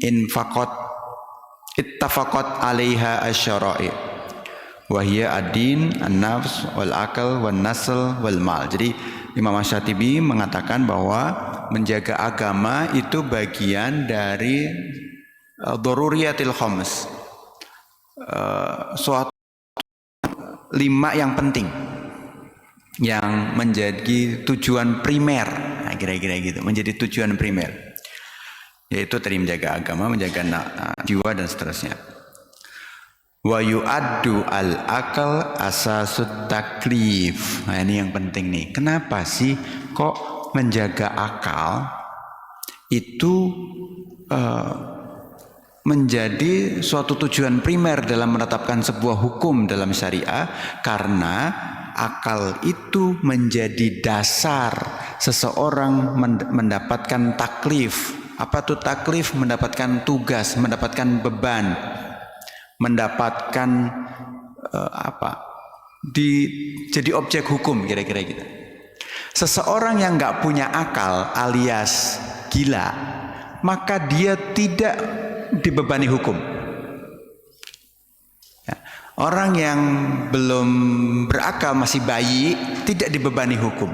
infaqat ittafaqat 'alaiha asy-syara'i wa hiya ad-din, an-nafs, wal aql, wan nasl, wal mal. Jadi Imam Asy-Syatibi mengatakan bahwa menjaga agama itu bagian dari daruriyatil khams, suatu 5 yang penting yang menjadi tujuan primer. Nah, kira-kira gitu, menjadi tujuan primer, yaitu tadi menjaga agama, menjaga jiwa dan seterusnya. Wa yu'addu al-aqal asasut taklif. Nah, ini yang penting nih. Kenapa sih kok menjaga akal itu menjadi suatu tujuan primer dalam menetapkan sebuah hukum dalam syariah? Karena akal itu menjadi dasar seseorang mendapatkan taklif. Apa tuh taklif? Mendapatkan tugas, mendapatkan beban, mendapatkan jadi objek hukum, kira-kira gitu. Seseorang yang nggak punya akal alias gila, maka dia tidak dibebani hukum. Ya. Orang yang belum berakal, masih bayi, tidak dibebani hukum.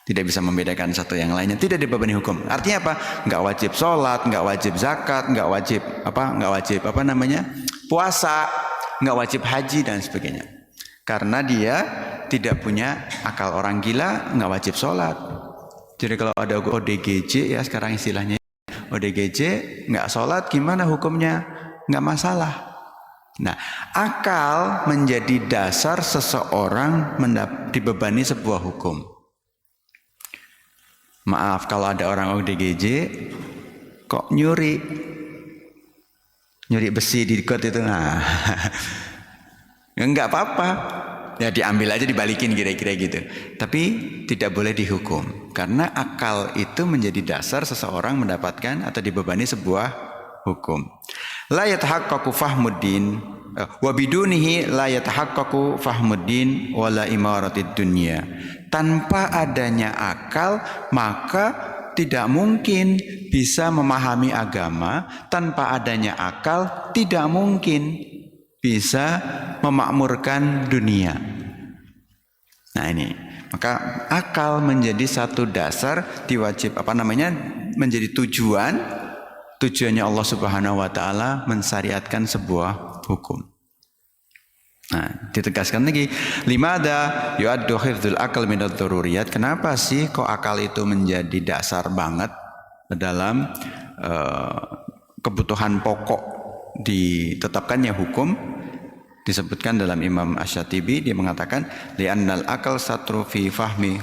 Tidak bisa membedakan satu yang lainnya, tidak dibebani hukum. Artinya apa? Nggak wajib sholat, nggak wajib zakat, nggak wajib puasa, nggak wajib haji dan sebagainya. Karena dia tidak punya akal. Orang gila nggak wajib sholat. Jadi kalau ada ODGJ, ya sekarang istilahnya ODGJ, nggak sholat, gimana hukumnya? Nggak masalah. Nah, akal menjadi dasar seseorang dibebani sebuah hukum. Maaf kalau ada orang ODGJ kok nyuri besi di got itu, nah enggak apa-apa, ya diambil aja, dibalikin, kira-kira gitu. Tapi tidak boleh dihukum, karena akal itu menjadi dasar seseorang mendapatkan atau dibebani sebuah hukum. La yatahaqqaqu fahmuddin wa bidunihi la yatahaqqaqu fahmuddin wala imaratid dunya. Tanpa adanya akal, maka tidak mungkin bisa memahami agama. Tanpa adanya akal, tidak mungkin bisa memakmurkan dunia. Nah ini, maka akal menjadi satu dasar menjadi tujuannya Allah Subhanahu wa taala mensyariatkan sebuah hukum. Nah, ditegaskan lagi, limada yu'addu hifdzul aql minadz dzururiyat. Kenapa sih kok akal itu menjadi dasar banget dalam kebutuhan pokok ditetapkannya hukum? Disebutkan dalam Imam Asy-Syatibi, dia mengatakan li'annal aqal satru fi fahmi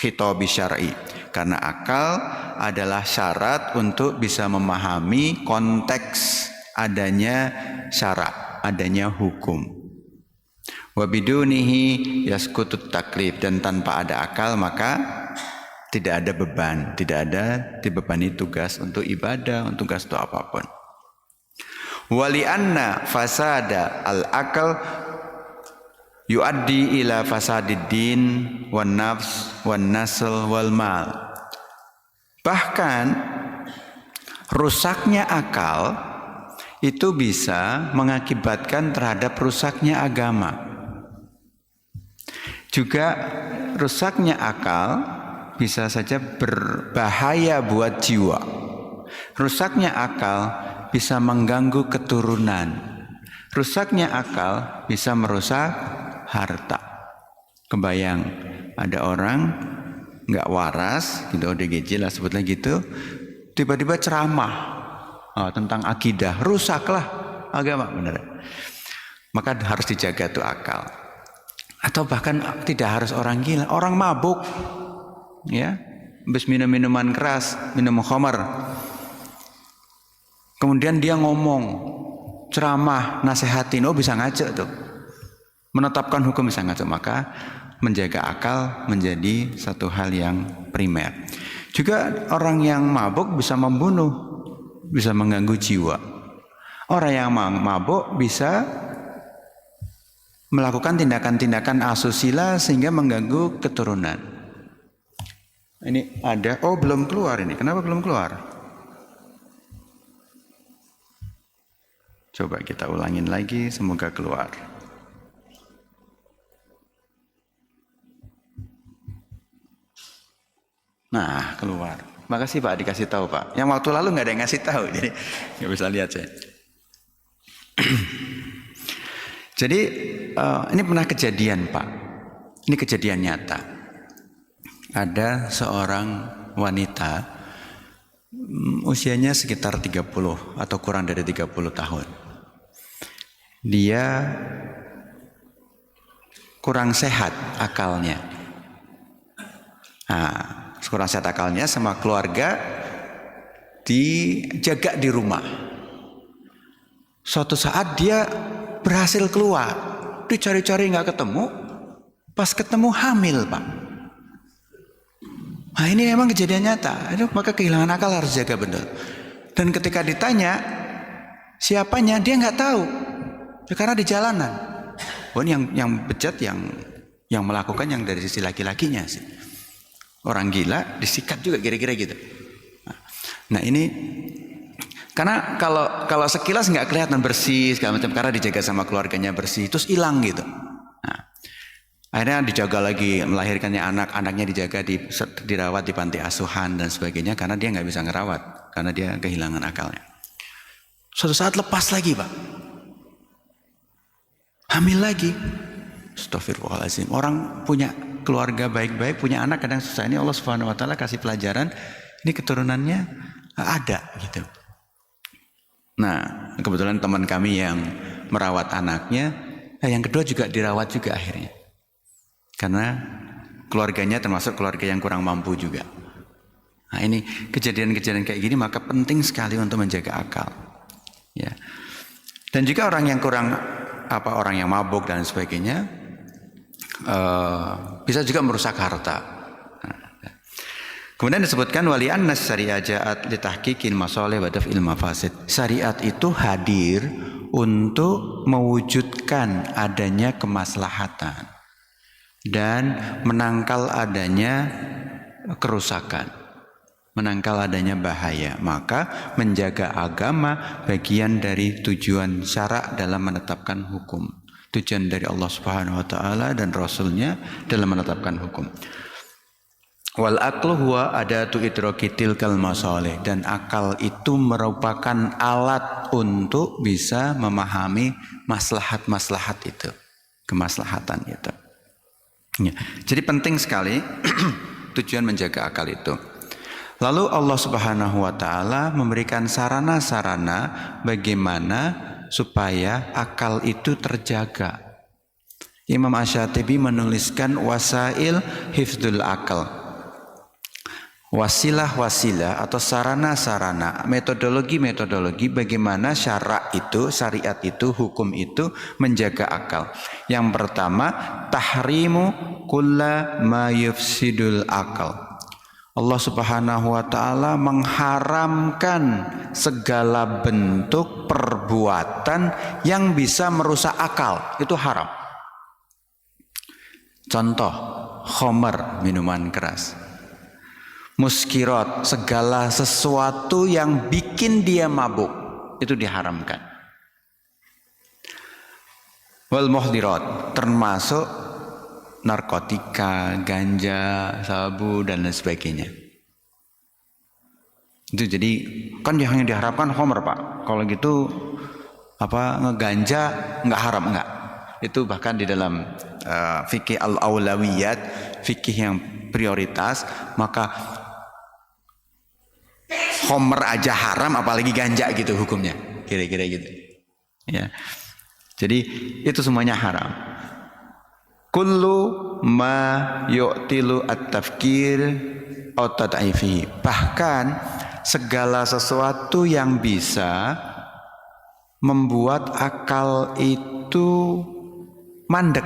khitabi syar'i. Karena akal adalah syarat untuk bisa memahami konteks adanya syarat, adanya hukum. Wa bidunihi yaskutut taklif, dan tanpa ada akal maka tidak ada beban, tidak ada dibebani tugas untuk ibadah, untuk tugas untuk apapun. Wali anna fasada al akal yuaddi ila fasadid din wan nafs wan nasl wal mal. Bahkan rusaknya akal itu bisa mengakibatkan terhadap rusaknya agama. Juga rusaknya akal bisa saja berbahaya buat jiwa. Rusaknya akal bisa mengganggu keturunan. Rusaknya akal bisa merusak harta. Kebayang ada orang nggak waras, gitu, ODGJ lah sebutnya gitu, tiba-tiba ceramah tentang akidah, rusaklah agama, benar. Maka harus dijaga tuh akal. Atau bahkan tidak harus orang gila, orang mabuk, ya, habis minum minuman keras, minum khamar, kemudian dia ngomong, ceramah, nasehatin, bisa ngajak tuh, menetapkan hukum bisa ngajak. Maka menjaga akal menjadi satu hal yang primer. Juga orang yang mabuk bisa membunuh, bisa mengganggu jiwa. Orang yang mabuk bisa melakukan tindakan-tindakan asusila sehingga mengganggu keturunan. Ini ada, belum keluar ini. Kenapa belum keluar? Coba kita ulangin lagi, semoga keluar. Nah, keluar. Makasih Pak, dikasih tahu Pak. Yang waktu lalu nggak ada yang ngasih tahu, jadi nggak bisa lihat saya. Jadi ini pernah kejadian Pak. Ini kejadian nyata. Ada seorang wanita, usianya sekitar 30 atau kurang dari 30 tahun. Dia kurang sehat akalnya. Nah, kurang sehat akalnya, sama keluarga dijaga di rumah. Suatu saat dia berhasil keluar, dicari-cari nggak ketemu, pas ketemu hamil Pak. Nah ini memang kejadian nyata, maka kehilangan akal harus jaga benar. Dan ketika ditanya siapanya, dia nggak tahu, karena di jalanan. Oh ini yang bejat, yang melakukan yang dari sisi laki-lakinya sih. Orang gila disikat juga kira-kira gitu. Nah ini karena kalau sekilas nggak kelihatan bersih segala macam, karena dijaga sama keluarganya bersih, terus hilang gitu. Nah, akhirnya dijaga lagi, melahirkannya anaknya dijaga, dirawat di panti asuhan dan sebagainya, karena dia nggak bisa ngerawat, karena dia kehilangan akalnya. Suatu saat lepas lagi Pak, hamil lagi. Astagfirullahaladzim. Orang punya keluarga baik-baik, punya anak kadang susah. Ini Allah Subhanahu Wa Taala kasih pelajaran. Ini keturunannya ada gitu. Nah, kebetulan teman kami yang merawat anaknya, yang kedua juga dirawat juga akhirnya. Karena keluarganya termasuk keluarga yang kurang mampu juga. Nah, ini kejadian-kejadian kayak gini, maka penting sekali untuk menjaga akal. Ya. Dan juga orang yang orang yang mabuk dan sebagainya, bisa juga merusak harta. Kemudian disebutkan wali annas syariat ja'at li tahqiqil masalih wa daf'il mafasid. Syariat itu hadir untuk mewujudkan adanya kemaslahatan dan menangkal adanya kerusakan, menangkal adanya bahaya. Maka menjaga agama bagian dari tujuan syara dalam menetapkan hukum. Tujuan dari Allah Subhanahu Wa Taala dan Rasulnya dalam menetapkan hukum. Wal aqlu huwa adatu idrakitil kal masalih, dan akal itu merupakan alat untuk bisa memahami maslahat-maslahat itu, kemaslahatan itu. Ya. Jadi penting sekali tujuan menjaga akal itu. Lalu Allah Subhanahu Wa Taala memberikan sarana-sarana bagaimana supaya akal itu terjaga. Imam Asy-Syatibi menuliskan wasail hifdzul akal. Wasilah-wasilah atau sarana-sarana, metodologi-metodologi bagaimana syariat itu, hukum itu menjaga akal. Yang pertama, tahrimu kulla ma yufsidul akal. Allah Subhanahu Wa Taala mengharamkan segala bentuk perbuatan yang bisa merusak akal, itu haram. Contoh, khamar, minuman keras. Muskirat, segala sesuatu yang bikin dia mabuk, itu diharamkan. Wal muhdirat, termasuk narkotika, ganja, sabu dan lain sebagainya. Itu jadi kan yang diharapkan khamr Pak. Kalau gitu ngeganja nggak haram, enggak. Itu bahkan di dalam fikih al-aulawiyat, fikih yang prioritas, maka khamr aja haram, apalagi ganja gitu hukumnya, kira-kira gitu. Ya. Jadi itu semuanya haram. Kullu ma yu'tilu at-tafkir atau tad'ifi. Bahkan segala sesuatu yang bisa membuat akal itu mandek,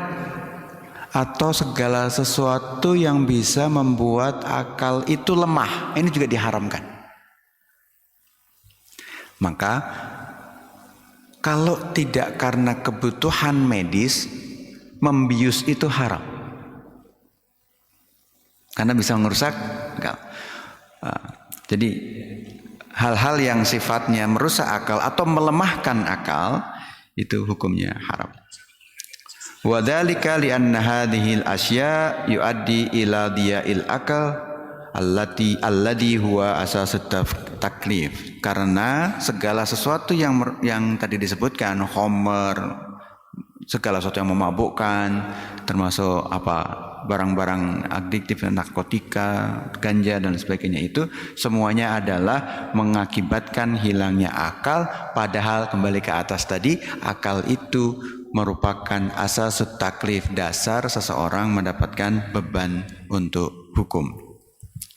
atau segala sesuatu yang bisa membuat akal itu lemah, ini juga diharamkan. Maka kalau tidak karena kebutuhan medis, membius itu haram, karena bisa merusak akal. Jadi hal-hal yang sifatnya merusak akal atau melemahkan akal itu hukumnya haram. Wa dzalika li anna hadhil asya yuaddi ila diya'il akal alladhi huwa asasut taklif. Karena segala sesuatu yang tadi disebutkan khamr, segala sesuatu yang memabukkan, termasuk barang-barang adiktif, narkotika, ganja dan sebagainya, itu semuanya adalah mengakibatkan hilangnya akal. Padahal kembali ke atas tadi, akal itu merupakan asasut taklif, dasar seseorang mendapatkan beban untuk hukum.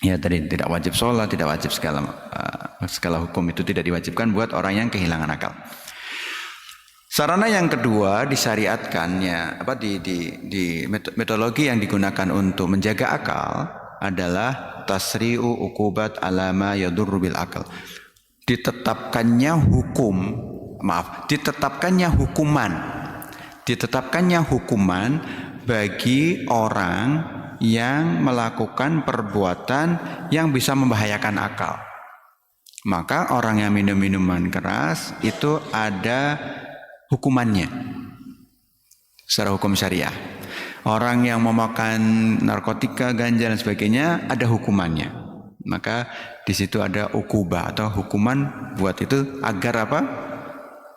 Ya tadi tidak wajib sholat, tidak wajib segala hukum itu tidak diwajibkan buat orang yang kehilangan akal. Sarana yang kedua disyariatkannya di metodologi yang digunakan untuk menjaga akal adalah tasri'u uqubat alama yadurru bil akal. Ditetapkannya hukuman bagi orang yang melakukan perbuatan yang bisa membahayakan akal. Maka orang yang minum minuman keras itu ada hukumannya secara hukum syariah. Orang yang memakan narkotika, ganja dan sebagainya ada hukumannya. Maka di situ ada ukubah atau hukuman buat itu agar apa?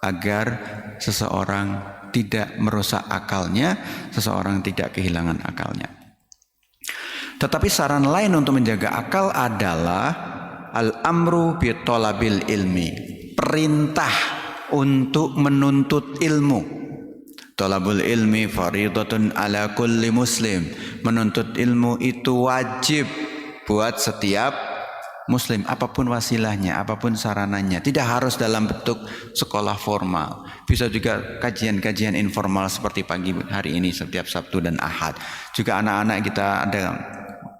Agar seseorang tidak merusak akalnya, seseorang tidak kehilangan akalnya. Tetapi saran lain untuk menjaga akal adalah al-amru bi thalabil ilmi, perintah untuk menuntut ilmu. Thalabul ilmi faridatun ala kulli muslim. Menuntut ilmu itu wajib buat setiap muslim, apapun wasilahnya, apapun sarananya. Tidak harus dalam bentuk sekolah formal. Bisa juga kajian-kajian informal seperti pagi hari ini setiap Sabtu dan Ahad. Juga anak-anak kita ada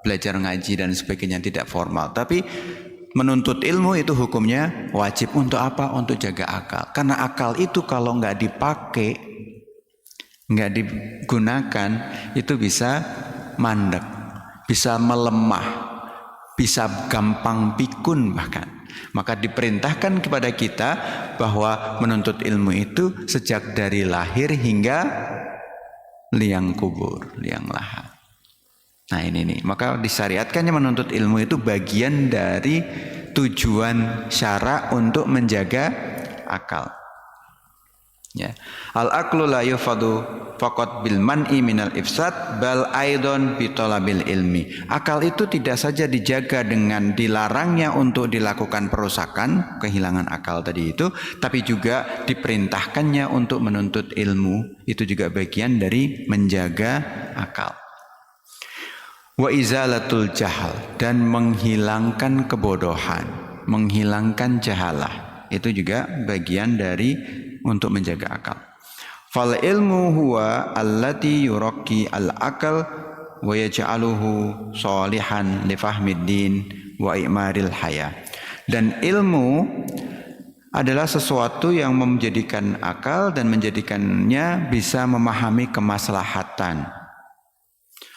belajar ngaji dan sebagainya, tidak formal. Tapi menuntut ilmu itu hukumnya wajib untuk apa? Untuk jaga akal. Karena akal itu kalau nggak dipakai, nggak digunakan, itu bisa mandek, bisa melemah, bisa gampang pikun bahkan. Maka diperintahkan kepada kita bahwa menuntut ilmu itu sejak dari lahir hingga liang kubur, liang lahat. Nah ini nih, maka disyariatkannya menuntut ilmu itu bagian dari tujuan syara untuk menjaga akal. Ya. Al-aqlu la yufadu faqat bil man'i minal ifsad bal aidon bi talabil ilmi. Akal itu tidak saja dijaga dengan dilarangnya untuk dilakukan perusakan, kehilangan akal tadi itu, tapi juga diperintahkannya untuk menuntut ilmu. Itu juga bagian dari menjaga akal. Wa izalatul jahal, dan menghilangkan kebodohan, menghilangkan jahalah. Itu juga bagian dari untuk menjaga akal. Fal ilmu huwa allati yuraqi al akal wa yaj'aluhu salihan li fahmid din wa i'maril haya. Dan ilmu adalah sesuatu yang menjadikan akal dan menjadikannya bisa memahami kemaslahatan.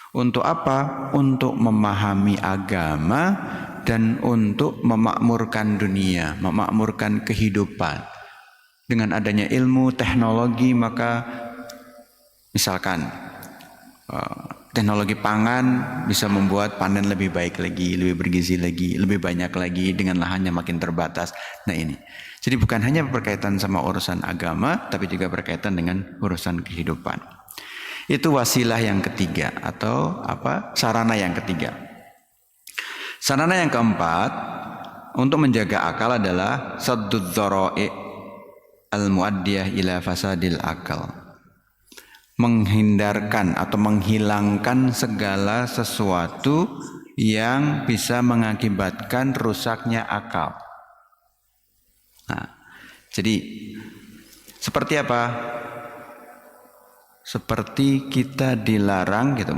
Untuk apa? Untuk memahami agama dan untuk memakmurkan dunia, memakmurkan kehidupan. Dengan adanya ilmu teknologi, maka misalkan teknologi pangan bisa membuat panen lebih baik lagi, lebih bergizi lagi, lebih banyak lagi dengan lahan yang makin terbatas. Nah ini, jadi bukan hanya berkaitan sama urusan agama, tapi juga berkaitan dengan urusan kehidupan. Itu wasilah yang ketiga atau sarana yang ketiga. Sarana yang keempat untuk menjaga akal adalah saddud dzara'i al-muaddiyah ila fasadil akal. Menghindarkan atau menghilangkan segala sesuatu yang bisa mengakibatkan rusaknya akal. Nah, jadi seperti apa? Seperti kita dilarang gitu.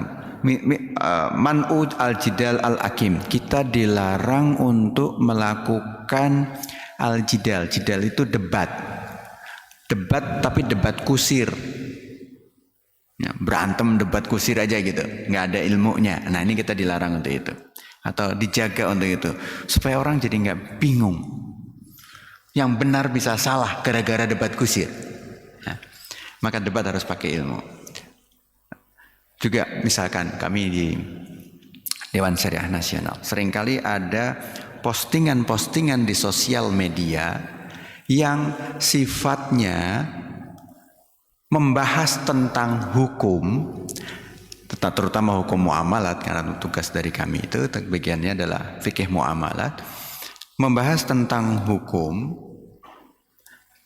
Man'ud al-jidal al-akim. Kita dilarang untuk melakukan al-jidal. Jidal itu debat. Debat tapi debat kusir. Ya, berantem debat kusir aja gitu. Nggak ada ilmunya. Nah ini kita dilarang untuk itu. Atau dijaga untuk itu. Supaya orang jadi nggak bingung. Yang benar bisa salah gara-gara debat kusir. Nah, maka debat harus pakai ilmu. Juga misalkan kami di Dewan Syariah Nasional, seringkali ada postingan-postingan di sosial media yang sifatnya membahas tentang hukum, terutama hukum muamalat, karena tugas dari kami itu bagiannya adalah fikih muamalat, membahas tentang hukum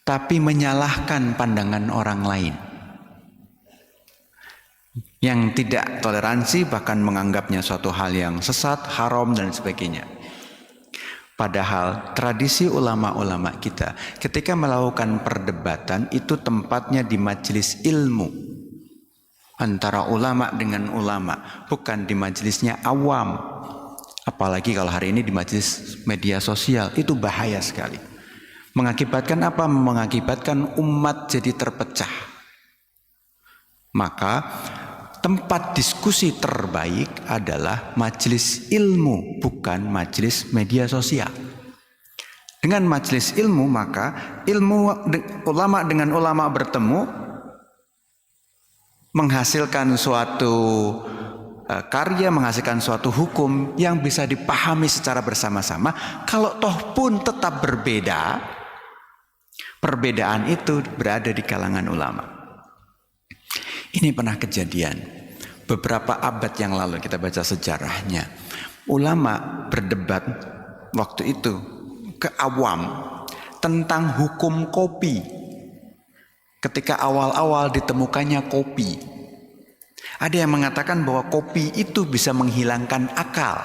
tapi menyalahkan pandangan orang lain. Yang tidak toleransi bahkan menganggapnya suatu hal yang sesat, haram dan sebagainya. Padahal tradisi ulama-ulama kita ketika melakukan perdebatan itu tempatnya di majelis ilmu antara ulama dengan ulama, bukan di majelisnya awam. Apalagi kalau hari ini di majelis media sosial, itu bahaya sekali. Mengakibatkan apa? Mengakibatkan umat jadi terpecah. Maka tempat diskusi terbaik adalah majelis ilmu, bukan majelis media sosial. Dengan majelis ilmu, maka ulama dengan ulama bertemu, menghasilkan suatu karya, menghasilkan suatu hukum yang bisa dipahami secara bersama-sama. Kalau toh pun tetap berbeda, perbedaan itu berada di kalangan ulama. Ini pernah kejadian beberapa abad yang lalu, kita baca sejarahnya. Ulama berdebat waktu itu ke awam tentang hukum kopi. Ketika awal-awal ditemukannya kopi, ada yang mengatakan bahwa kopi itu bisa menghilangkan akal.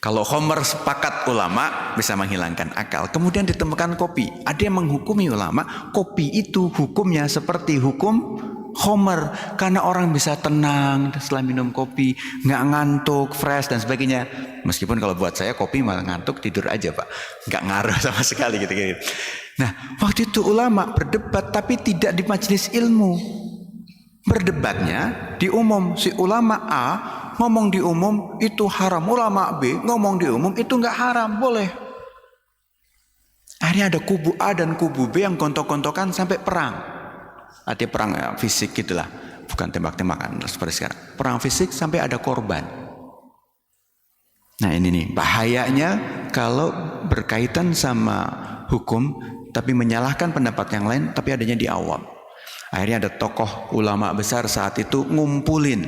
Kalau khamr sepakat ulama bisa menghilangkan akal. Kemudian ditemukan kopi. Ada yang menghukumi ulama, kopi itu hukumnya seperti hukum khamr. Karena orang bisa tenang setelah minum kopi, nggak ngantuk, fresh dan sebagainya. Meskipun kalau buat saya kopi malah ngantuk, tidur aja Pak. Nggak ngaruh sama sekali gitu. Nah, waktu itu ulama berdebat tapi tidak di majelis ilmu. Berdebatnya di umum, si ulama A ngomong di umum itu haram, ulama B ngomong di umum itu nggak haram, boleh. Akhirnya ada kubu A dan kubu B yang gontok-gontokan sampai perang. Artinya perang fisik gitulah, bukan tembak-tembakan seperti sekarang. Perang fisik sampai ada korban. Nah ini nih bahayanya kalau berkaitan sama hukum tapi menyalahkan pendapat yang lain tapi adanya di awam. Akhirnya ada tokoh ulama besar saat itu ngumpulin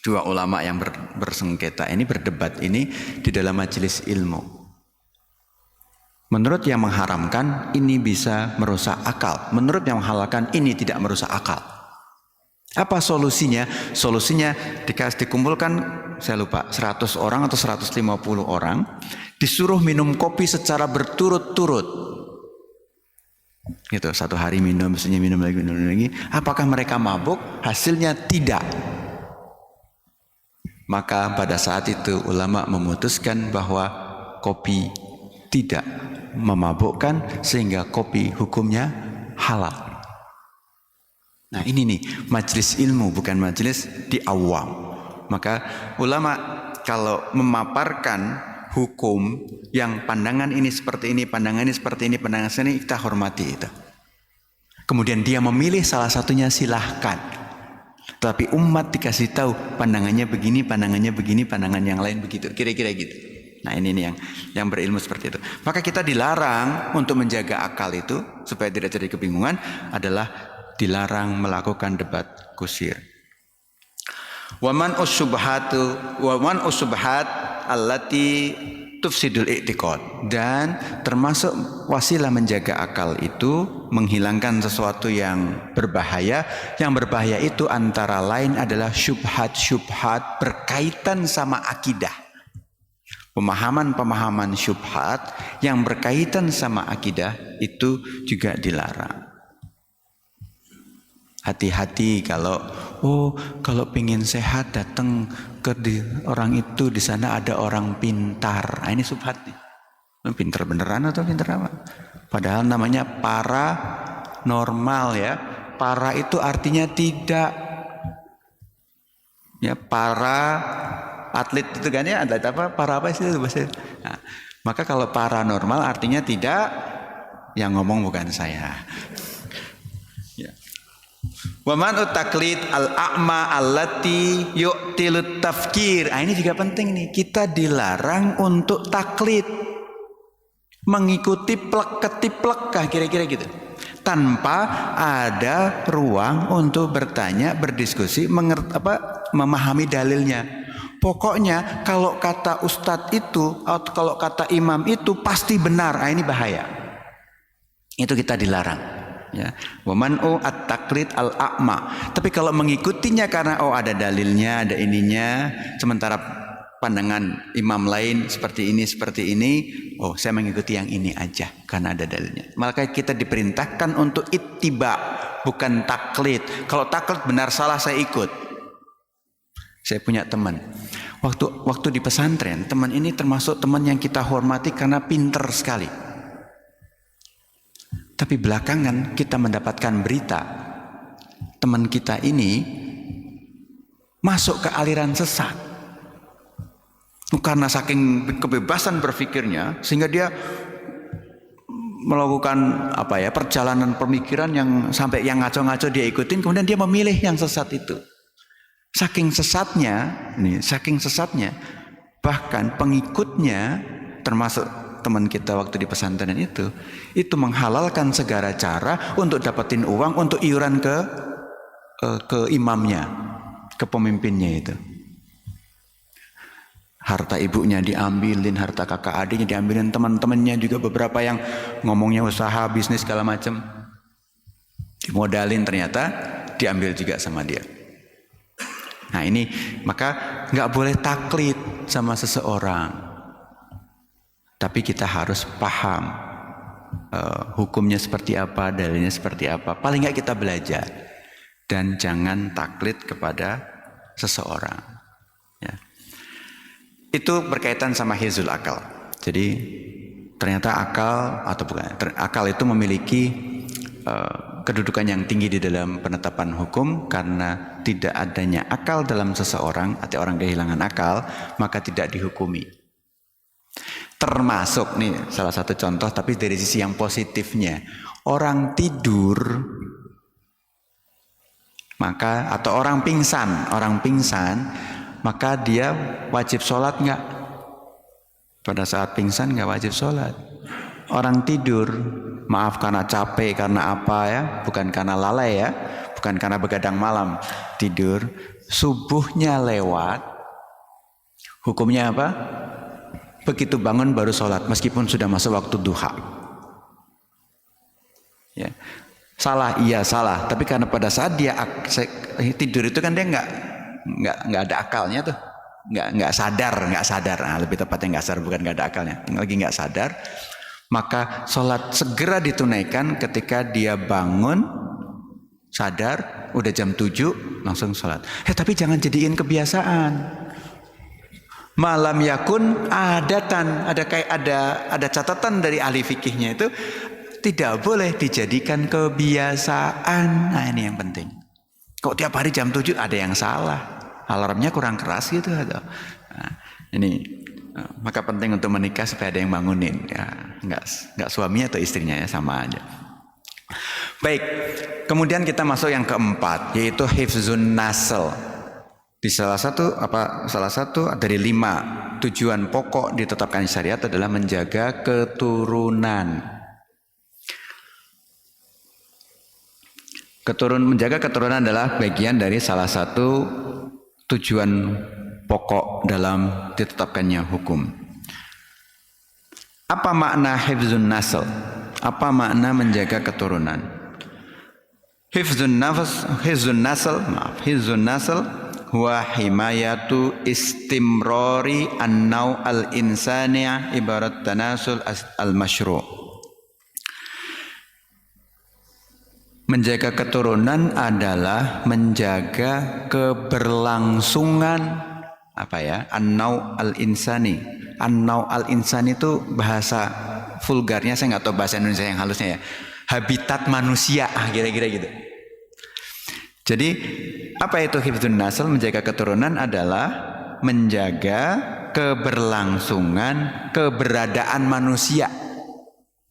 dua ulama yang bersengketa ini, berdebat ini di dalam majelis ilmu. Menurut yang mengharamkan ini bisa merusak akal, menurut yang menghalalkan ini tidak merusak akal. Apa solusinya? Solusinya dikumpulkan, saya lupa 100 orang atau 150 orang, disuruh minum kopi secara berturut-turut. Gitu, satu hari minum, biasanya minum lagi. Apakah mereka mabuk? Hasilnya tidak. Maka pada saat itu ulama memutuskan bahwa kopi tidak memabukkan sehingga kopi hukumnya halal. Nah ini nih majelis ilmu, bukan majelis di awam. Maka ulama kalau memaparkan hukum yang pandangan ini seperti ini, pandangan ini seperti ini, pandangan ini, kita hormati itu. Kemudian dia memilih salah satunya, silahkan. Tapi umat dikasih tahu pandangannya begini, pandangannya begini, pandangan yang lain begitu, kira-kira gitu. Nah ini nih yang berilmu seperti itu. Maka kita dilarang untuk menjaga akal itu supaya tidak terjadi kebingungan adalah dilarang melakukan debat kusir. Waman usubhat allati tufsidul i'tiqad, dan termasuk wasilah menjaga akal itu menghilangkan sesuatu yang berbahaya. Yang berbahaya itu antara lain adalah syubhat-syubhat berkaitan sama akidah. Pemahaman-pemahaman syubhat yang berkaitan sama akidah itu juga dilarang. Hati-hati kalau pengen sehat datang ke orang itu, di sana ada orang pintar. Nah, ini subhat nih. Pintar beneran atau pintar apa? Padahal namanya paranormal ya. Para itu artinya tidak. Ya, para atlet itu kan ya, atlet apa? Para apa sih itu bahasa? Nah, Maka kalau paranormal artinya tidak, yang ngomong bukan saya. Ya. Wa man'u taqlid al-a'ma allati yu'tilut tafkir. Ini juga penting nih. Kita dilarang untuk taklid. Mengikuti plek-ketiplek kira-kira gitu. Tanpa ada ruang untuk bertanya, berdiskusi, memahami dalilnya. Pokoknya kalau kata ustadz itu atau kalau kata imam itu pasti benar. Ini bahaya. Itu kita dilarang. Ya. Wa man'u at-taqlid al-a'ma. Tapi kalau mengikutinya karena ada dalilnya, ada ininya, sementara pandangan imam lain seperti ini, saya mengikuti yang ini aja karena ada dalilnya. Maka kita diperintahkan untuk ittiba, bukan taklid. Kalau taklid benar salah saya ikut. Saya punya teman. Waktu di pesantren, teman ini termasuk teman yang kita hormati karena pinter sekali. Tapi belakangan kita mendapatkan berita teman kita ini masuk ke aliran sesat. Karena saking kebebasan berpikirnya sehingga dia melakukan perjalanan pemikiran yang sampai yang ngaco-ngaco dia ikutin, kemudian dia memilih yang sesat itu. Saking sesatnya, bahkan pengikutnya termasuk teman kita waktu di pesantren itu menghalalkan segala cara untuk dapetin uang untuk iuran ke imamnya, ke pemimpinnya itu. Harta ibunya diambilin, harta kakak adiknya diambilin, teman-temannya juga beberapa yang ngomongnya usaha, bisnis segala macam dimodalin, ternyata diambil juga sama dia. Nah ini maka nggak boleh taklid sama seseorang, tapi kita harus paham hukumnya seperti apa, dalilnya seperti apa. Paling nggak kita belajar dan jangan taklid kepada seseorang. Ya. Itu berkaitan sama hifzul akal. Jadi ternyata akal itu memiliki kedudukan yang tinggi di dalam penetapan hukum. Karena tidak adanya akal dalam seseorang atau orang kehilangan akal, maka tidak dihukumi. Termasuk nih salah satu contoh, tapi dari sisi yang positifnya, orang tidur atau orang pingsan, maka dia wajib sholat nggak? Pada saat pingsan nggak wajib sholat. Orang tidur, maaf karena capek, karena apa ya, bukan karena lalai ya, bukan karena begadang malam, tidur, subuhnya lewat, hukumnya apa? Begitu bangun baru sholat, meskipun sudah masuk waktu duha. Ya. Salah, iya salah, tapi karena pada saat dia tidur itu kan dia nggak ada akalnya tuh, nggak sadar, lebih tepatnya nggak sadar, bukan nggak ada akalnya, lagi nggak sadar. Maka sholat segera ditunaikan ketika dia bangun, sadar, udah jam 7, langsung sholat. Tapi jangan jadiin kebiasaan. Malam yakun adatan, ada catatan dari ahli fikihnya itu, tidak boleh dijadikan kebiasaan. Nah ini yang penting. Kok tiap hari jam 7 ada yang salah, alarmnya kurang keras gitu. Nah, ini maka penting untuk menikah supaya ada yang bangunin ya, nggak suaminya atau istrinya ya, sama aja. Baik, kemudian kita masuk yang keempat, yaitu hifzun nasl. Di salah satu dari 5 tujuan pokok ditetapkan syariat adalah menjaga keturunan. Menjaga keturunan adalah bagian dari salah satu tujuan pokok dalam ditetapkannya hukum. Apa makna hifzun nasl? Apa makna menjaga keturunan? Hifzun nasl huwa himayatu istimrari an-naw al-insani ibarat tanasul al-masyru'. Menjaga keturunan adalah menjaga keberlangsungan an-naw al-insani. An-naw al-insani itu bahasa vulgarnya, saya nggak tahu bahasa Indonesia yang halusnya ya. Habitat manusia, kira-kira gitu. Jadi apa itu hifdzun nasl? Menjaga keturunan adalah menjaga keberlangsungan keberadaan manusia.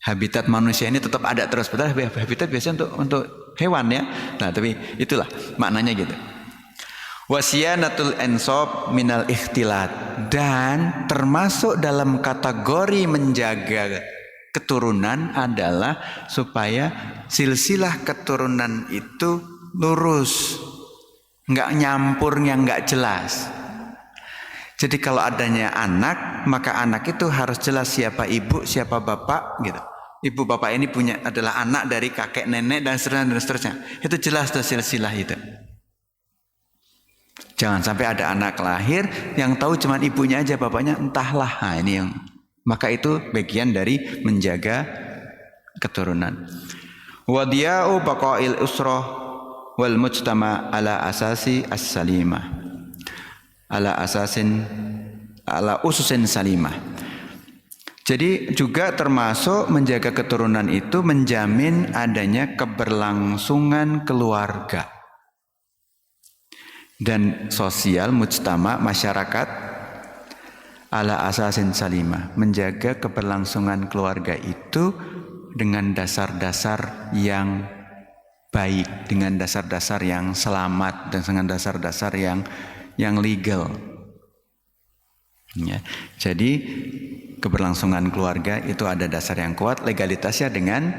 Habitat manusia ini tetap ada terus. Padahal habitat biasanya untuk hewan ya. Nah, tapi itulah maknanya gitu. Wasiyanatul ensab minal ikhtilat, dan termasuk dalam kategori menjaga keturunan adalah supaya silsilah keturunan itu lurus, nggak nyampur yang nggak jelas. Jadi kalau adanya anak, maka anak itu harus jelas siapa ibu, siapa bapak gitu. Ibu bapak ini adalah anak dari kakek nenek dan seterusnya. Itu jelas tuh silsilah itu. Jangan sampai ada anak lahir yang tahu cuma ibunya aja, bapaknya entahlah. Nah, ini yang maka itu bagian dari menjaga keturunan. Wadiya'u baqa'il usrah wal mujtama ala asasi as-salimah. Ala ususin salimah. Jadi juga termasuk menjaga keturunan itu menjamin adanya keberlangsungan keluarga dan sosial mujtama masyarakat ala asasin salimah, menjaga keberlangsungan keluarga itu dengan dasar-dasar yang baik, dengan dasar-dasar yang selamat dan dengan dasar-dasar yang legal. Ya. Jadi keberlangsungan keluarga itu ada dasar yang kuat, legalitasnya dengan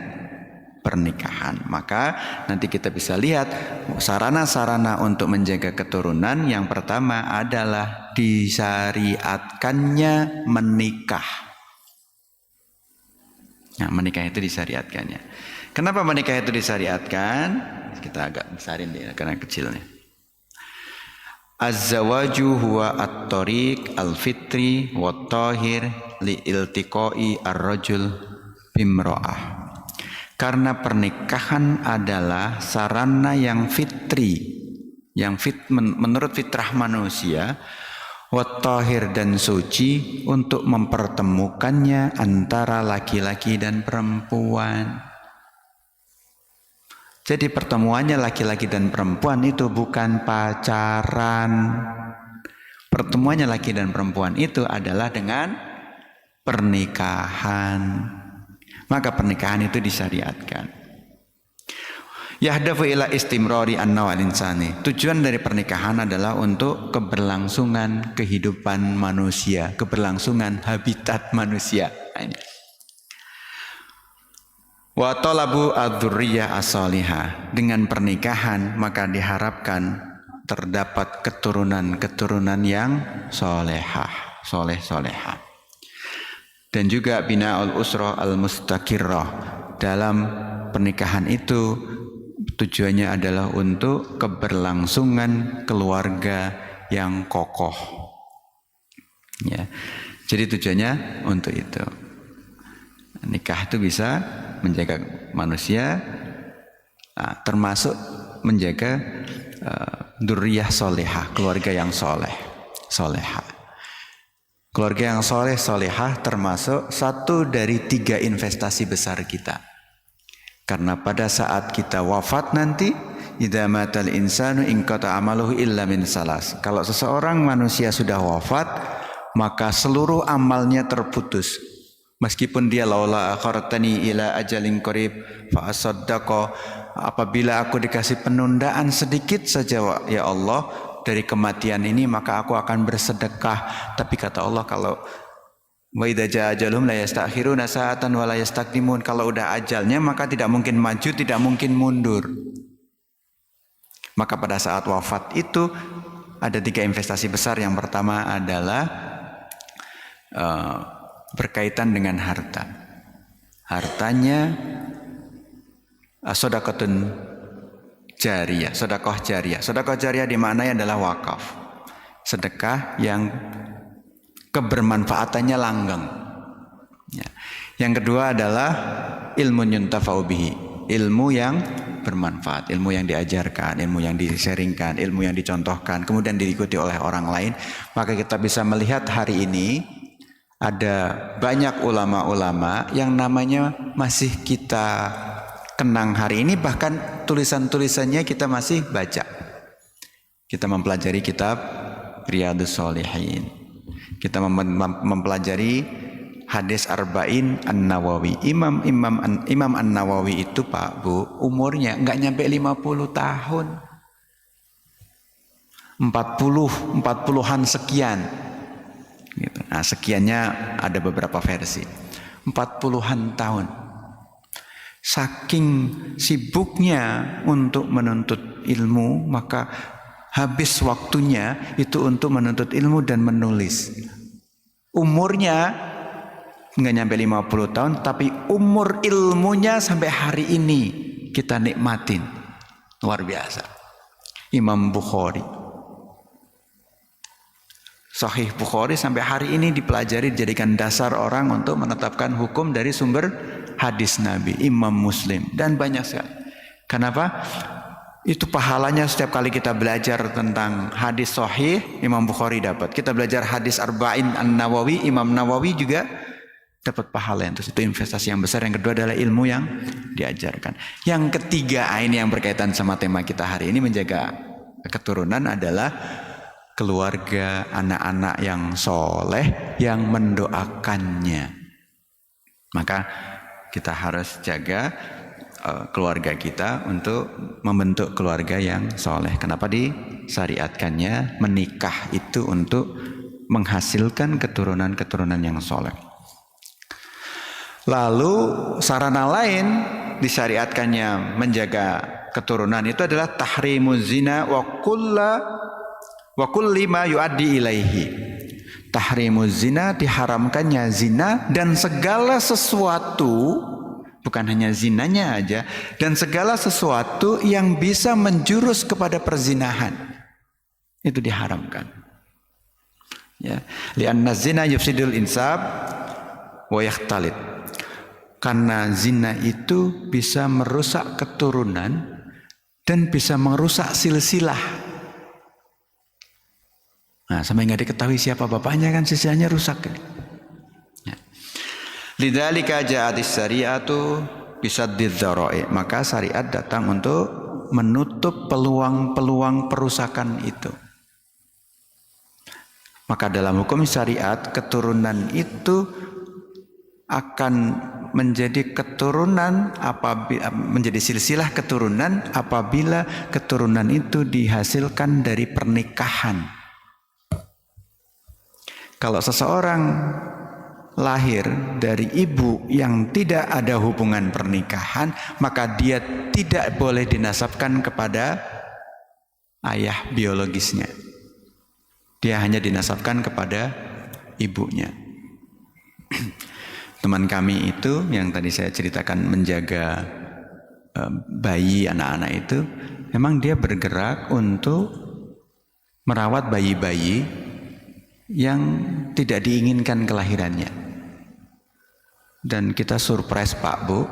pernikahan. Maka nanti kita bisa lihat sarana-sarana untuk menjaga keturunan. Yang pertama adalah disyariatkannya menikah. Nah, menikah itu disyariatkannya. Kenapa menikah itu disyariatkan? Kita agak besarin deh karena kecilnya. Az-zawaju huwa at-tariq al-fitri wat-tahir li-iltiqai ar-rajul bimra'ah. Karena pernikahan adalah sarana yang fitri, yang menurut fitrah manusia, wat-tahir dan suci untuk mempertemukannya antara laki-laki dan perempuan. Jadi pertemuannya laki-laki dan perempuan itu bukan pacaran. Pertemuannya laki dan perempuan itu adalah dengan pernikahan. Maka pernikahan itu disyariatkan. Yahdafu ila istimrari an-naw'il insani. Tujuan dari pernikahan adalah untuk keberlangsungan kehidupan manusia, keberlangsungan habitat manusia. Wa talabu adzurriyyah as-salihah. Dengan pernikahan maka diharapkan terdapat keturunan-keturunan yang solehah, soleh-solehah. Dan juga bina'ul usrah al-mustaqirrah. Dalam pernikahan itu tujuannya adalah untuk keberlangsungan keluarga yang kokoh. Ya. Jadi tujuannya untuk itu. Nikah itu bisa menjaga manusia, termasuk menjaga dzurriyyah solehah, keluarga yang solehah. Keluarga yang solehah termasuk satu dari 3 investasi besar kita. Karena pada saat kita wafat nanti, idza matal insanu inqata amaluhu illa min salas. Kalau seseorang manusia sudah wafat, maka seluruh amalnya terputus. Meskipun dia laula akhartani ila ajalin qarib fa asaddaqa, apabila aku dikasih penundaan sedikit saja ya Allah dari kematian ini, maka aku akan bersedekah. Tapi kata Allah, kalau wa idza jaa ajalum la yastakhiruna sa'atan wa la yastaqdimun, kalau udah ajalnya maka tidak mungkin maju, tidak mungkin mundur. Maka pada saat wafat itu ada 3 investasi besar. Yang pertama adalah berkaitan dengan harta. Hartanya sedekahun jariyah, sedekah jariyah. Sedekah jariyah dimaknai adalah wakaf. Sedekah yang kebermanfaatannya langgeng. Ya. Yang kedua adalah ilmu yuntafa'u bihi, ilmu yang bermanfaat, ilmu yang diajarkan, ilmu yang diseringkan, ilmu yang dicontohkan, kemudian diikuti oleh orang lain. Maka kita bisa melihat hari ini ada banyak ulama-ulama yang namanya masih kita kenang hari ini, bahkan tulisan-tulisannya kita masih baca. Kita mempelajari kitab Riyadhus Shalihin, Kita mempelajari hadis Arba'in An-Nawawi. Imam An-Nawawi itu Pak Bu, umurnya nggak nyampe 50 tahun. 40-an sekian. Gitu. Nah, sekiannya ada beberapa versi. 40-an tahun. Saking sibuknya untuk menuntut ilmu, maka habis waktunya itu untuk menuntut ilmu dan menulis. Umurnya nggak nyampe 50 tahun, tapi umur ilmunya sampai hari ini kita nikmatin. Luar biasa. Imam Bukhari. Sahih Bukhari sampai hari ini dipelajari, dijadikan dasar orang untuk menetapkan hukum dari sumber hadis Nabi. Imam Muslim dan banyak sekali. Kenapa? Itu pahalanya setiap kali kita belajar tentang hadis sahih, Imam Bukhari dapat. Kita belajar hadis Arba'in An-Nawawi, Imam Nawawi juga dapat pahala. Terus itu investasi yang besar. Yang kedua adalah ilmu yang diajarkan. Yang ketiga, ini yang berkaitan sama tema kita hari ini, menjaga keturunan, adalah keluarga, anak-anak yang soleh yang mendoakannya. Maka kita harus jaga keluarga kita untuk membentuk keluarga yang soleh. Kenapa disyariatkannya menikah itu untuk menghasilkan keturunan-keturunan yang soleh. Lalu sarana lain disyariatkannya menjaga keturunan itu adalah tahrimuz zina wa kulli ma yuaddi ilaihi. Tahrimuz zina, diharamkannya zina dan segala sesuatu, bukan hanya zinanya aja, dan segala sesuatu yang bisa menjurus kepada perzinahan itu diharamkan. Ya, li'anna zina yufsidul insab wa yakhtalit. Karena zina itu bisa merusak keturunan dan bisa merusak silsilah. Nah, sampai nggak diketahui siapa bapaknya kan silsilahnya rusak kan. Ya. Lidzalika ja'atis syari'atu bisaddidz dzara'i. Maka syariat datang untuk menutup peluang-peluang perusakan itu. Maka dalam hukum syariat, keturunan itu akan menjadi keturunan apabila menjadi silsilah keturunan apabila keturunan itu dihasilkan dari pernikahan. Kalau seseorang lahir dari ibu yang tidak ada hubungan pernikahan, maka dia tidak boleh dinasabkan kepada ayah biologisnya. Dia hanya dinasabkan kepada ibunya. Teman kami itu yang tadi saya ceritakan menjaga bayi, anak-anak itu, memang dia bergerak untuk merawat bayi-bayi yang tidak diinginkan kelahirannya. Dan kita surprise Pak Bu,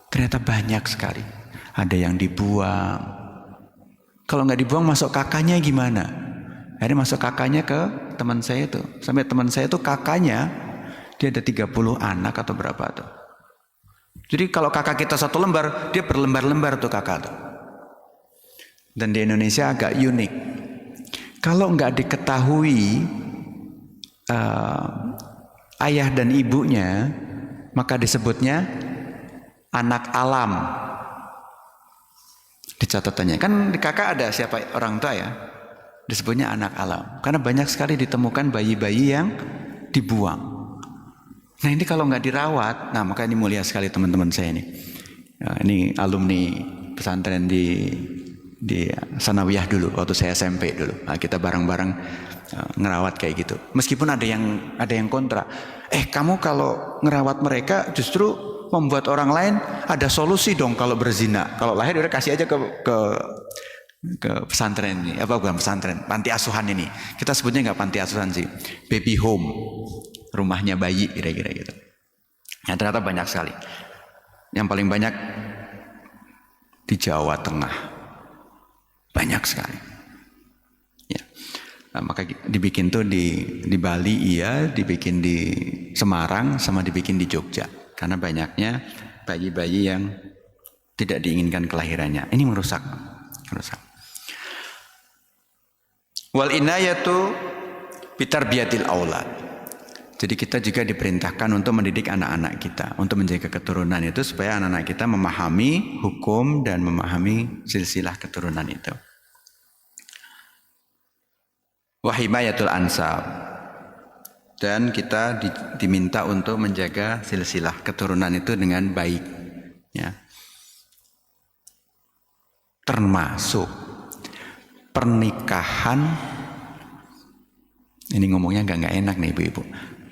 ternyata banyak sekali. Ada yang dibuang. Kalau nggak dibuang masuk kakaknya gimana? Akhirnya masuk kakaknya ke teman saya itu. Sampai teman saya itu kakaknya, dia ada 30 anak atau berapa tuh. Jadi kalau kakak kita satu lembar, dia berlembar-lembar tuh kakak tuh. Dan di Indonesia agak unik. Kalau nggak diketahui ayah dan ibunya, maka disebutnya anak alam. Di catatannya kan di kakak ada siapa orang tua ya, disebutnya anak alam. Karena banyak sekali ditemukan bayi-bayi yang dibuang. Nah ini kalau nggak dirawat, nah maka ini mulia sekali teman-teman saya ini. Ini alumni pesantren di Sanawiyah dulu waktu saya SMP dulu. Nah, kita bareng-bareng ngerawat kayak gitu. Meskipun ada yang kontra. Kamu kalau ngerawat mereka justru membuat orang lain ada solusi dong kalau berzina. Kalau lahir udah kasih aja ke pesantren ini. Apa bukan pesantren? Panti asuhan ini. Kita sebutnya nggak panti asuhan sih. Baby home. Rumahnya bayi kira-kira gitu. Nah, ternyata banyak sekali. Yang paling banyak di Jawa Tengah. Banyak sekali. Ya. Nah, maka dibikin tuh di Bali iya, dibikin di Semarang, sama dibikin di Jogja. Karena banyaknya bayi-bayi yang tidak diinginkan kelahirannya. Ini merusak. Wal inayatu bitarbiyatil aulad. Jadi kita juga diperintahkan untuk mendidik anak-anak kita, untuk menjaga keturunan itu supaya anak-anak kita memahami hukum dan memahami silsilah keturunan itu. Wa himayatul ansab. Dan kita diminta untuk menjaga silsilah keturunan itu dengan baik, ya. Termasuk pernikahan, ini ngomongnya nggak enak nih ibu-ibu.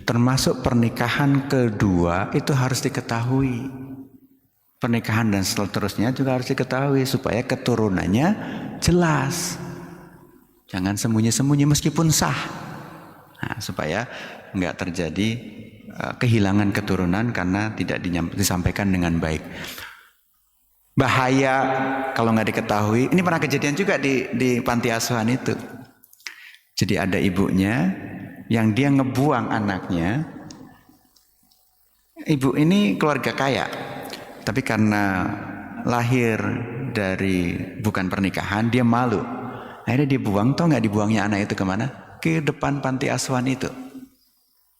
Termasuk pernikahan kedua itu harus diketahui. Pernikahan dan seterusnya juga harus diketahui supaya keturunannya jelas. Jangan sembunyi-sembunyi meskipun sah. Nah, supaya nggak terjadi kehilangan keturunan karena tidak disampaikan dengan baik. Bahaya kalau nggak diketahui. Ini pernah kejadian juga di panti asuhan itu. Jadi ada ibunya yang dia ngebuang anaknya. Ibu ini keluarga kaya, tapi karena lahir dari bukan pernikahan, dia malu. Akhirnya dibuang. Tau nggak dibuangnya anak itu kemana? Ke depan panti asuhan itu.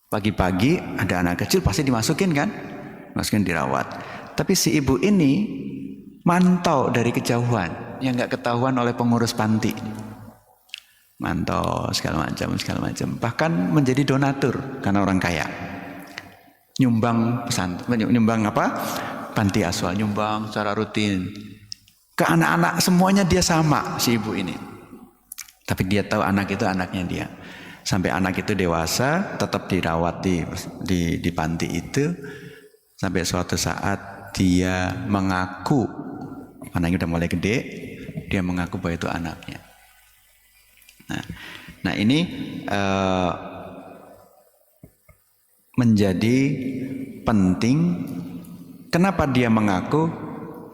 Pagi-pagi ada anak kecil pasti dimasukin kan? Masukin dirawat. Tapi si ibu ini mantau dari kejauhan yang nggak ketahuan oleh pengurus panti. Mantau segala macam. Bahkan menjadi donatur karena orang kaya. Nyumbang panti asuhan, nyumbang secara rutin. Ke anak-anak semuanya dia sama si ibu ini. Tapi dia tahu anak itu anaknya dia. Sampai anak itu dewasa tetap dirawat di panti itu. Sampai suatu saat dia mengaku, anaknya udah mulai gede, dia mengaku bahwa itu anaknya. Nah ini menjadi penting. Kenapa dia mengaku?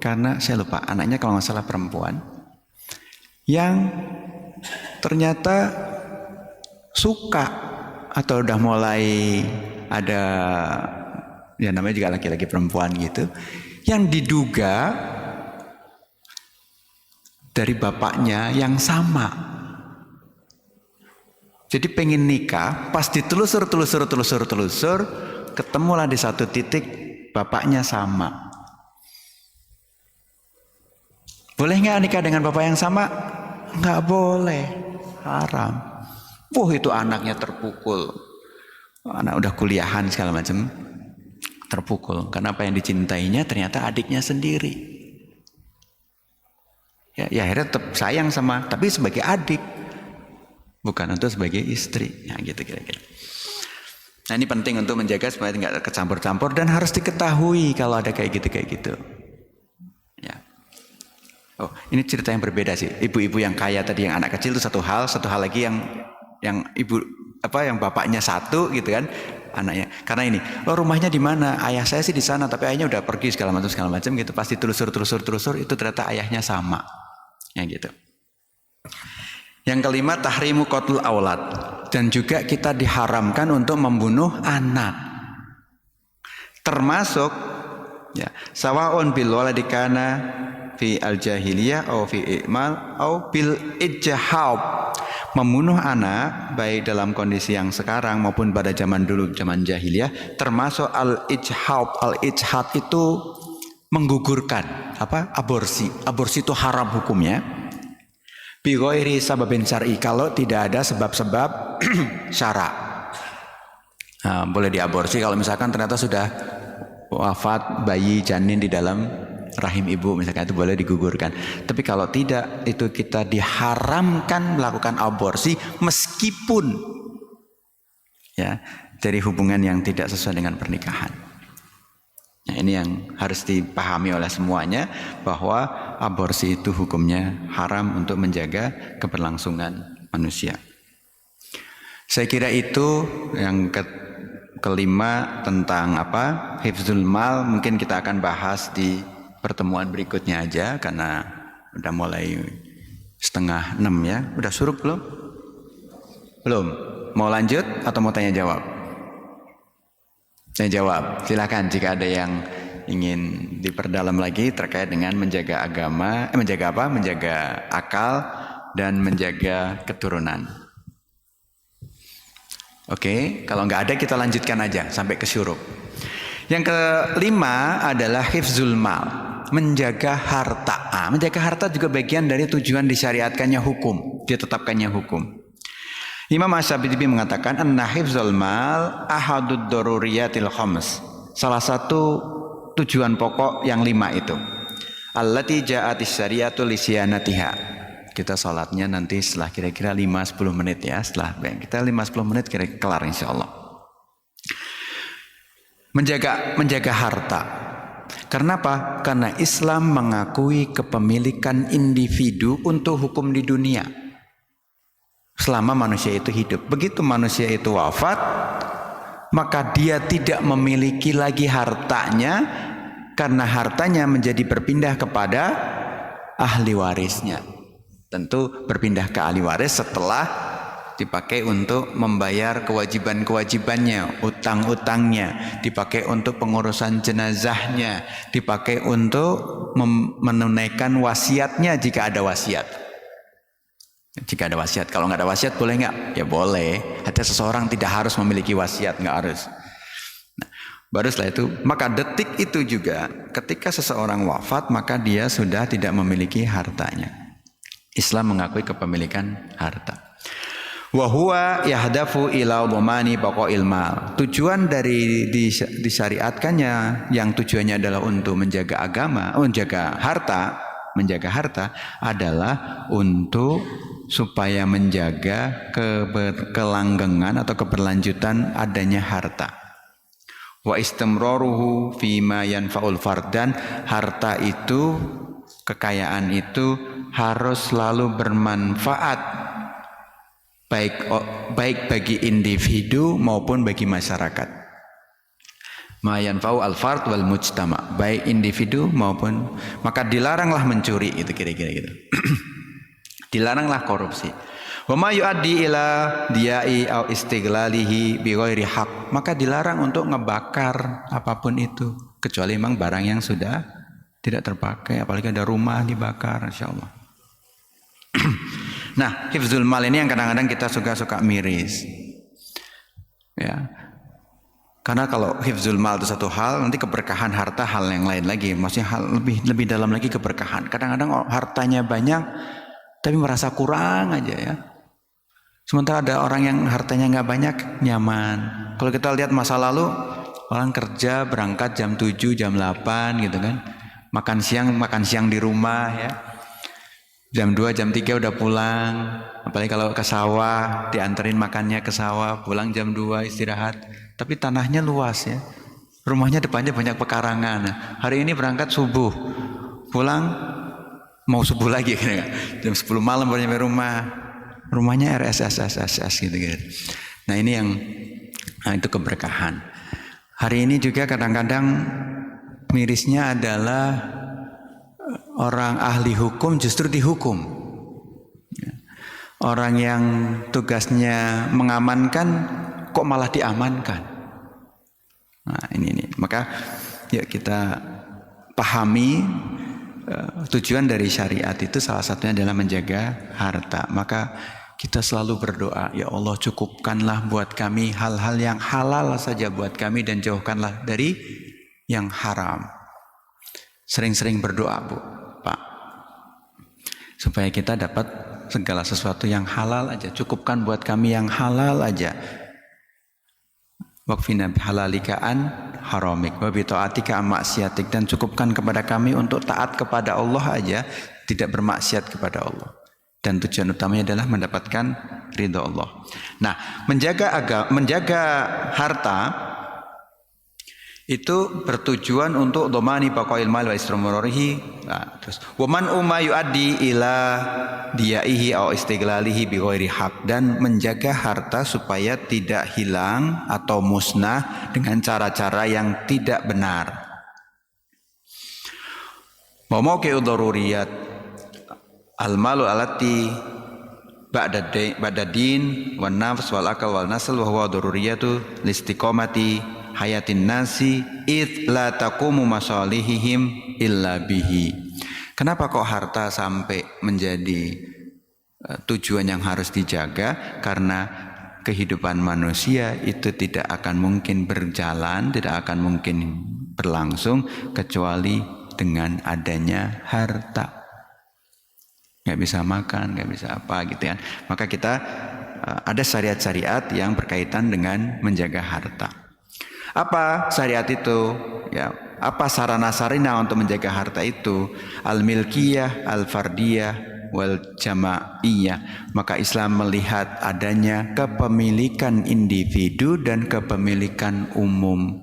Karena saya lupa anaknya kalau nggak salah perempuan yang ternyata suka atau udah mulai ada, ya namanya juga laki-laki perempuan gitu, yang diduga dari bapaknya yang sama. Jadi pengen nikah, pas ditelusur, ketemulah di satu titik bapaknya sama. Boleh nggak nikah dengan bapak yang sama? Nggak boleh, haram. Itu anaknya terpukul. Anak udah kuliahan segala macam, terpukul. Karena apa yang dicintainya ternyata adiknya sendiri. Ya akhirnya tetap sayang sama, tapi sebagai adik, bukan untuk sebagai istri. Ya gitu kira-kira. Nah ini penting untuk menjaga supaya nggak kecampur-campur dan harus diketahui kalau ada kayak gitu. Ya. Oh ini cerita yang berbeda sih. Ibu-ibu yang kaya tadi yang anak kecil itu satu hal lagi yang ibu yang bapaknya satu gitu kan anaknya. Karena ini, rumahnya di mana? Ayah saya sih di sana, tapi ayahnya udah pergi segala macam gitu. Pasti telusur itu ternyata ayahnya sama. Ya gitu. Yang kelima tahrimu qatlul aulad, dan juga kita diharamkan untuk membunuh anak. Termasuk ya sawaun bil waladikana fi al jahiliyah atau fi i'mal atau bil ijhab. Membunuh anak baik dalam kondisi yang sekarang maupun pada zaman dulu, zaman jahiliyah, termasuk al ijhab itu menggugurkan, aborsi itu haram hukumnya. Bi ghairi sababin syar'i, kalau tidak ada sebab-sebab syara. Nah, boleh diaborsi kalau misalkan ternyata sudah wafat bayi janin di dalam rahim ibu, misalkan itu boleh digugurkan. Tapi kalau tidak, itu kita diharamkan melakukan aborsi meskipun ya dari hubungan yang tidak sesuai dengan pernikahan. Nah, ini yang harus dipahami oleh semuanya, bahwa aborsi itu hukumnya haram untuk menjaga keberlangsungan manusia. Saya kira itu yang kelima tentang hifzul mal. Mungkin kita akan bahas di pertemuan berikutnya aja karena udah mulai 5:30 ya. Udah surup belum? Belum. Mau lanjut atau mau tanya jawab? Tanya jawab. Silakan jika ada yang ingin diperdalam lagi terkait dengan menjaga agama, menjaga akal dan menjaga keturunan. Oke, kalau nggak ada kita lanjutkan aja sampai ke syuruk. Yang kelima adalah hifzul mal, menjaga harta. Menjaga harta juga bagian dari tujuan disyariatkannya hukum, ditetapkannya hukum. Imam Asy-Syafi'i mengatakan anna hifzul mal ahadud daruriyatil khams. Salah satu tujuan pokok yang 5 itu. Allati ja'atis syariatu lisyanatiha. Kita sholatnya nanti setelah kira-kira 5-10 menit ya. Setelah kita 5-10 menit kira-kira kelar insya Allah. Menjaga harta. Karena apa? Karena Islam mengakui kepemilikan individu untuk hukum di dunia. Selama manusia itu hidup. Begitu manusia itu wafat, maka dia tidak memiliki lagi hartanya. Karena hartanya menjadi berpindah kepada ahli warisnya. Tentu berpindah ke ahli waris setelah dipakai untuk membayar kewajiban-kewajibannya, utang-utangnya, dipakai untuk pengurusan jenazahnya, dipakai untuk menunaikan wasiatnya jika ada wasiat. Jika ada wasiat, kalau nggak ada wasiat boleh nggak? Ya boleh. Ada seseorang tidak harus memiliki wasiat, nggak harus. Nah, baru setelah itu, maka detik itu juga ketika seseorang wafat maka dia sudah tidak memiliki hartanya. Islam mengakui kepemilikan harta. Wa huwa yahdafu ila dhamani baqa'il mal. Tujuan dari disyariatkannya yang tujuannya adalah untuk menjaga agama, menjaga harta adalah untuk supaya menjaga kelanggengan atau keberlanjutan adanya harta. Wa istimraruhu fima yanfa'ul fardan. Harta itu, kekayaan itu harus selalu bermanfaat baik bagi individu maupun bagi masyarakat. Ma yanfa'u al-fard wal mujtama, baik individu maupun, maka dilaranglah mencuri, itu kira-kira gitu. Dilaranglah korupsi. Wa ma yuaddi ila diai au istighlalihi bi ghairi haq, maka dilarang untuk ngebakar apapun itu kecuali memang barang yang sudah tidak terpakai, apalagi ada rumah dibakar, insyaallah. Nah, hifzul mal ini yang kadang-kadang kita suka miris. Ya. Karena kalau hifzul mal itu satu hal, nanti keberkahan harta hal yang lain lagi. Maksudnya hal lebih dalam lagi keberkahan. Kadang-kadang hartanya banyak tapi merasa kurang aja ya. Sementara ada orang yang hartanya nggak banyak, nyaman. Kalau kita lihat masa lalu, orang kerja berangkat jam 7, jam 8 gitu kan. Makan siang di rumah ya. Jam 2, jam 3 udah pulang. Apalagi kalau ke sawah, dianterin makannya ke sawah, pulang jam 2 istirahat. Tapi tanahnya luas ya. Rumahnya depannya banyak pekarangan. Hari ini berangkat subuh, pulang mau subuh lagi gitu. Jam 10 malam baru nyampe rumah. Rumahnya RSS gitu. Nah, ini yang itu keberkahan. Hari ini juga kadang-kadang mirisnya adalah orang ahli hukum justru dihukum. Orang yang tugasnya mengamankan kok malah diamankan. Nah, ini. Maka ya kita pahami tujuan dari syariat itu salah satunya adalah menjaga harta. Maka kita selalu berdoa, ya Allah cukupkanlah buat kami hal-hal yang halal saja buat kami dan jauhkanlah dari yang haram. Sering-sering berdoa, Bu, Pak, supaya kita dapat segala sesuatu yang halal aja. Cukupkan buat kami yang halal aja. Waqfina bihalalikaan haramik wa bi ta'atika maksiatik, dan cukupkan kepada kami untuk taat kepada Allah aja, tidak bermaksiat kepada Allah. Dan tujuan utamanya adalah mendapatkan ridha Allah. Nah, menjaga harta itu bertujuan untuk domani baqail mal wa istimrarihi. Nah, terus waman umma yuaddi ila diyaihi au istighlalihi bi ghairi haq, dan menjaga harta supaya tidak hilang atau musnah dengan cara-cara yang tidak benar. Wa mauqi'ud daruriyat al-malu allati ba'da din wan nafs wal akal wal nasl wa huwa daruriyatu listiqamati hayatin nasi id la taqumu masalihihim illa bihi. Kenapa kok harta sampai menjadi tujuan yang harus dijaga? Karena kehidupan manusia itu tidak akan mungkin berjalan, tidak akan mungkin berlangsung kecuali dengan adanya harta. Nggak bisa makan, nggak bisa apa gitu kan. Maka kita ada syariat-syariat yang berkaitan dengan menjaga harta. Apa syariat itu? Ya, apa sarana-sarana untuk menjaga harta itu? Al-milkiyah, al-fardiyah, wal jamaiyah. Maka Islam melihat adanya kepemilikan individu dan kepemilikan umum.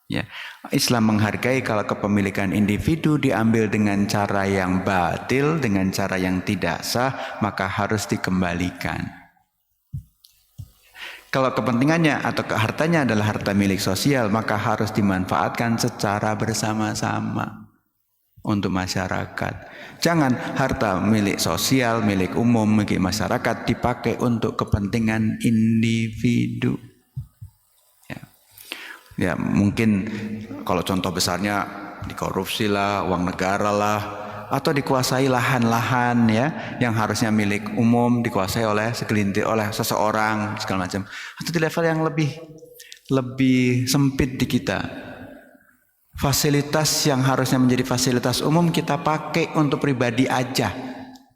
Ya, Islam menghargai kalau kepemilikan individu diambil dengan cara yang batil, dengan cara yang tidak sah, maka harus dikembalikan. Kalau kepentingannya atau hartanya adalah harta milik sosial, maka harus dimanfaatkan secara bersama-sama untuk masyarakat. Jangan harta milik sosial, milik umum, milik masyarakat dipakai untuk kepentingan individu. Ya mungkin kalau contoh besarnya dikorupsi lah, uang negara lah, atau dikuasai lahan-lahan ya yang harusnya milik umum dikuasai oleh segelintir, oleh seseorang segala macam. Atau di level yang lebih sempit di kita, fasilitas yang harusnya menjadi fasilitas umum kita pakai untuk pribadi aja.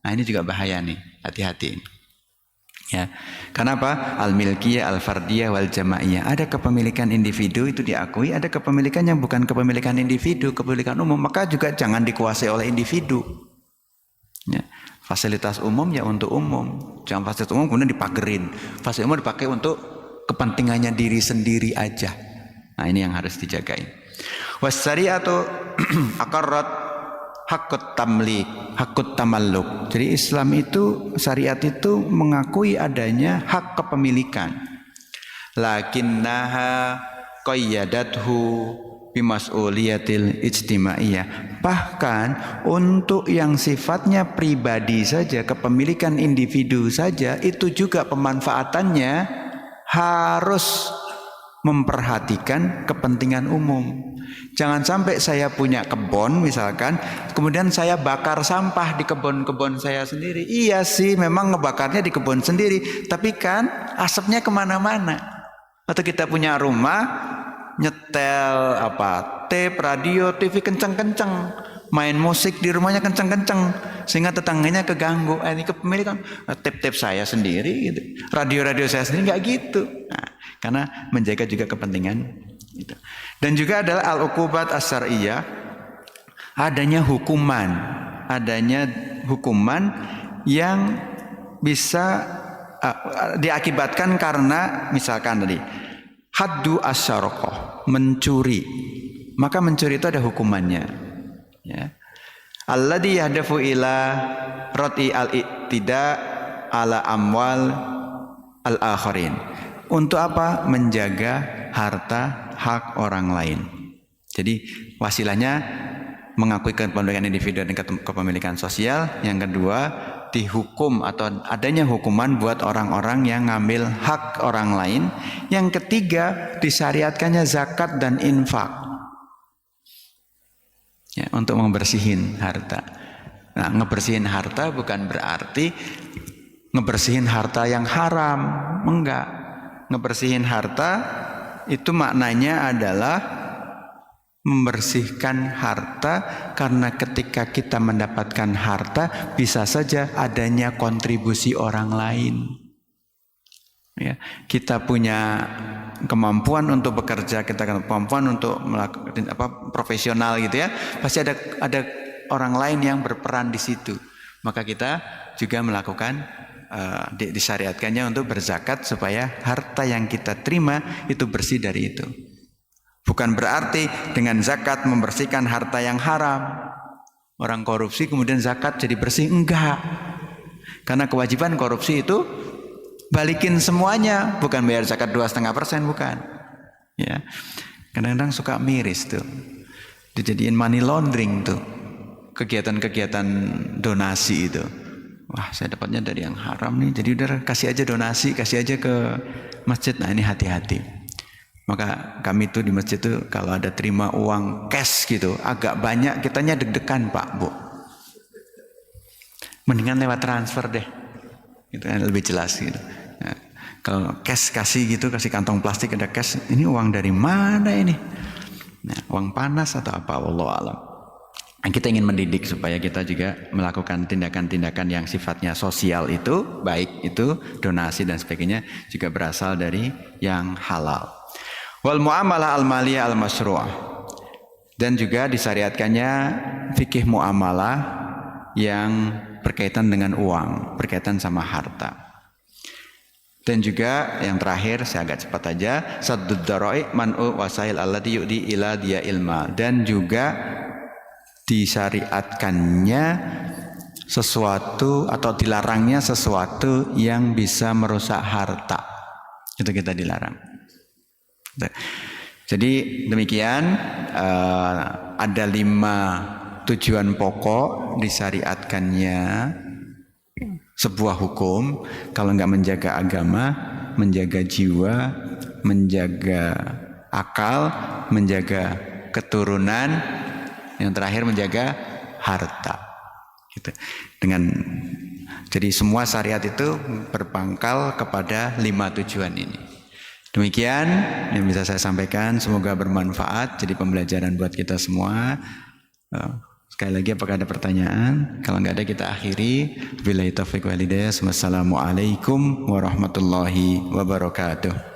Nah ini juga bahaya nih, hati-hati. Ya, karena apa? Al-milkiyah, al-fardiyah, wal jamaiyah. Ada kepemilikan individu itu diakui, ada kepemilikan yang bukan kepemilikan individu, kepemilikan umum. Maka juga jangan dikuasai oleh individu. Ya, fasilitas umum ya untuk umum. Jangan fasilitas umum kemudian dipagerin. Fasilitas umum dipakai untuk kepentingannya diri sendiri aja. Nah ini yang harus dijagain. Was-syari'atu aqarrat hakut tamlik, hakut tamalluk. Jadi Islam itu, syariat itu mengakui adanya hak kepemilikan. Lakinnaha qayyadathu bimas'uliyatil ijtimaiyah. Bahkan untuk yang sifatnya pribadi saja, kepemilikan individu saja, itu juga pemanfaatannya harus memperhatikan kepentingan umum. Jangan sampai saya punya kebun misalkan, kemudian saya bakar sampah di kebun-kebun saya sendiri. Iya sih, memang ngebakarnya di kebun sendiri, tapi kan asapnya kemana-mana. Atau kita punya rumah, nyetel tape, radio, TV kenceng-kenceng, main musik di rumahnya kenceng-kenceng, sehingga tetangganya keganggu. Ini kepemilikan tape-tape saya sendiri, gitu. Radio-radio saya sendiri nggak gitu. Nah, karena menjaga juga kepentingan itu. Dan juga adalah al-uqubat as-syar'iyyah, adanya hukuman yang bisa diakibatkan karena misalkan tadi haddu asyaraqah, mencuri. Maka mencuri itu ada hukumannya. Ya. Alladzi yahdafu ila rati al-iktida ala amwal al-akharin. Untuk apa? Menjaga harta hak orang lain. Jadi wasilahnya mengakui kepemilikan individu dan kepemilikan sosial. Yang kedua, dihukum atau adanya hukuman buat orang-orang yang ngambil hak orang lain. Yang ketiga, disyariatkannya zakat dan infak. Ya, untuk membersihin harta. Nah, ngebersihin harta bukan berarti ngebersihin harta yang haram, enggak. Ngebersihin harta itu maknanya adalah membersihkan harta, karena ketika kita mendapatkan harta bisa saja adanya kontribusi orang lain. Ya, kita punya kemampuan untuk bekerja, kita punya kemampuan untuk melakukan profesional gitu ya. Pasti ada orang lain yang berperan di situ. Maka kita juga melakukan disyariatkannya untuk berzakat supaya harta yang kita terima itu bersih dari itu. Bukan berarti dengan zakat membersihkan harta yang haram. Orang korupsi kemudian zakat jadi bersih, enggak. Karena kewajiban korupsi itu balikin semuanya, bukan bayar zakat 2,5%, bukan. Ya. Kadang-kadang suka miris tuh. Dijadiin money laundering tuh. Kegiatan-kegiatan donasi itu. Wah, saya dapatnya dari yang haram nih, jadi udah kasih aja donasi, kasih aja ke masjid. Nah ini hati-hati. Maka kami tuh di masjid tuh kalau ada terima uang cash gitu agak banyak, kitanya deg-degan Pak Bu. Mendingan lewat transfer deh, gitu kan lebih jelas gitu. Nah, Kalau cash kasih gitu, kasih kantong plastik ada cash, ini uang dari mana ini? Nah, uang panas atau apa? Wallahu a'lam. Nah, kita ingin mendidik supaya kita juga melakukan tindakan-tindakan yang sifatnya sosial itu, baik itu donasi dan sebagainya, juga berasal dari yang halal. Wal muamalah al-maliyah al-masyru'ah. Dan juga disyariatkannya fikih muamalah yang berkaitan dengan uang, berkaitan sama harta. Dan juga yang terakhir, saya agak cepat aja, saddud dara'i man'u wasail allati yu'di ila dia ilma. Dan juga disyariatkannya sesuatu atau dilarangnya sesuatu yang bisa merusak harta. Itu kita dilarang. Jadi demikian, ada 5 tujuan pokok disyariatkannya sebuah hukum. Kalau nggak menjaga agama, menjaga jiwa, menjaga akal, menjaga keturunan, yang terakhir menjaga harta. Gitu. Jadi semua syariat itu berpangkal kepada 5 tujuan ini. Demikian yang bisa saya sampaikan, semoga bermanfaat, jadi pembelajaran buat kita semua. Sekali lagi, apakah ada pertanyaan? Kalau nggak ada, kita akhiri. Billahi taufiq wal hidayah. Wassalamualaikum warahmatullahi wabarakatuh.